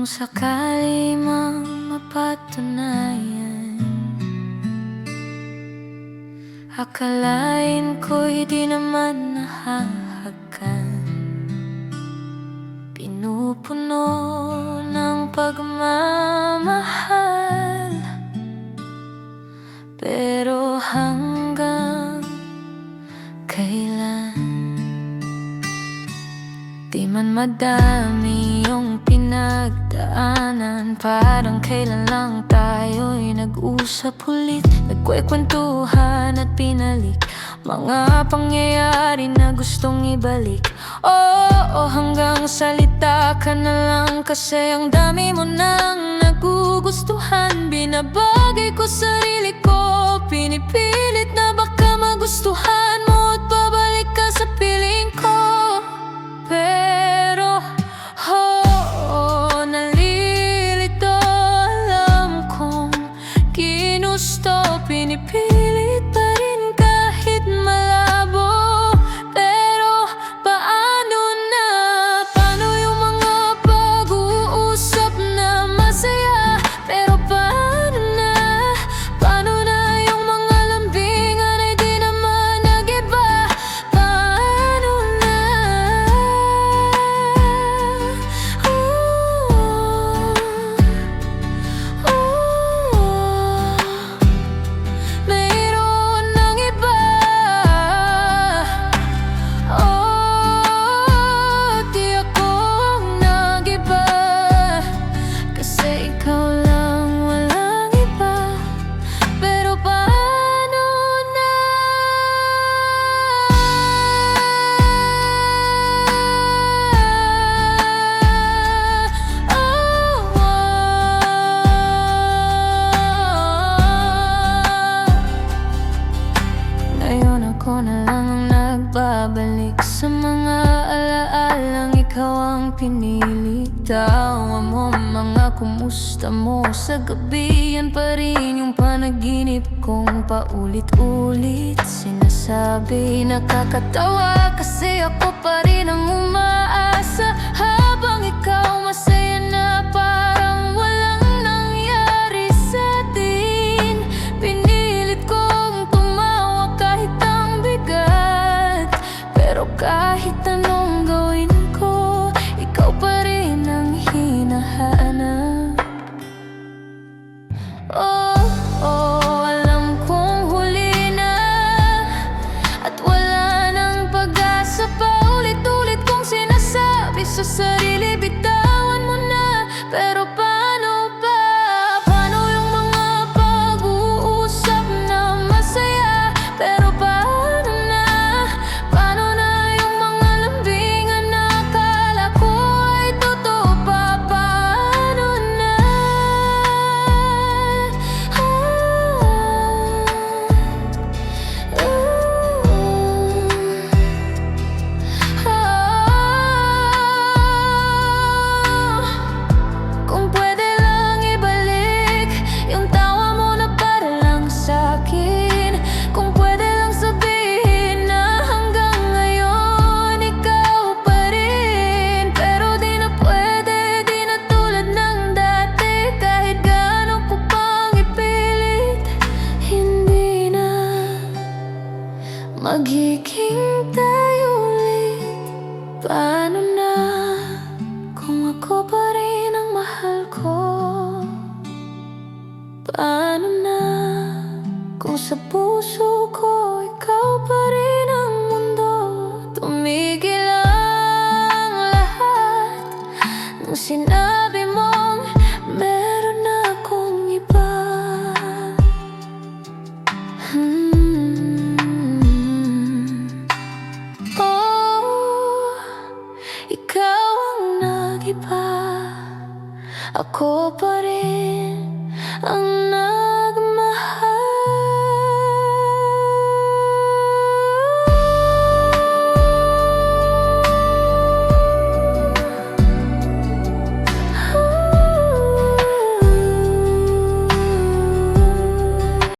Kung sakali mang mapatunayan, akalain ko'y di naman nahahagan. Pinupuno ng pagmamahal, pero hanggang kailan? Di man madami yung pinagdaanan, parang kailan lang tayo'y nag-usap ulit, nagkwekwentuhan at pinalik mga pangyayari na gustong ibalik. Oo, hanggang salita ka na lang, kasi ang dami mo nang nagugustuhan. Binabagay ko sarili ko, pinipilit na baka magustuhan mo at babalik ka sa piling ko. Pero nalilito, alam kong ginusto, pinipilit pa rin kahit malabo. Pero paano na? Paano yung mga pag-uusap na masaya? Pero paano na? Paano na yung mga lambingan ay di naman nag-iba? Paano na? Mayroon ng iba. Di ako ang nag-iba, kasi ikaw lang, walang iba. Pero paano na? Ngayon ako na lang ang nagbabalik sa mga alaalang ikaw ang pinili. Tawa mo, mga kumusta mo sa gabi, yan pa rin yung panaginip kong paulit-ulit sinasabi. Nakakatawa kasi ako pa rin ang umaasa, habang ikaw masaya na parang walang nangyari sa atin. Pinilit kong tumawa kahit ang bigat, pero kahit anong gawin ko, ikaw pa rin ang hinahanap. Alam kong huli na at wala nang pag-asa pa. Ulit-ulit kong sinasabi sa sarili, bitawan mo na. Pero paano ba? Paano yung mga pag-uusap na masaya? Pero paano na? Paano na yung mga lambingan na akala ko ay totoo pa? Paano na? Kung pwede lang ibalik yung tawa mo na para lang sa'kin. Kung pwede lang sabihin na hanggang ngayon ikaw pa rin. Pero di na pwede, di na tulad ng dati. Kahit gaano ko pang ipilit, hindi na magiging tayo ulit. Paano na kung ako pa rin ang mahal ko? Paano na kung sa puso ko ikaw pa rin ang mundo? Tumigil ang lahat nung sinabi mong meron na akong iba. Ikaw ang nag-iba, ako pa rin ang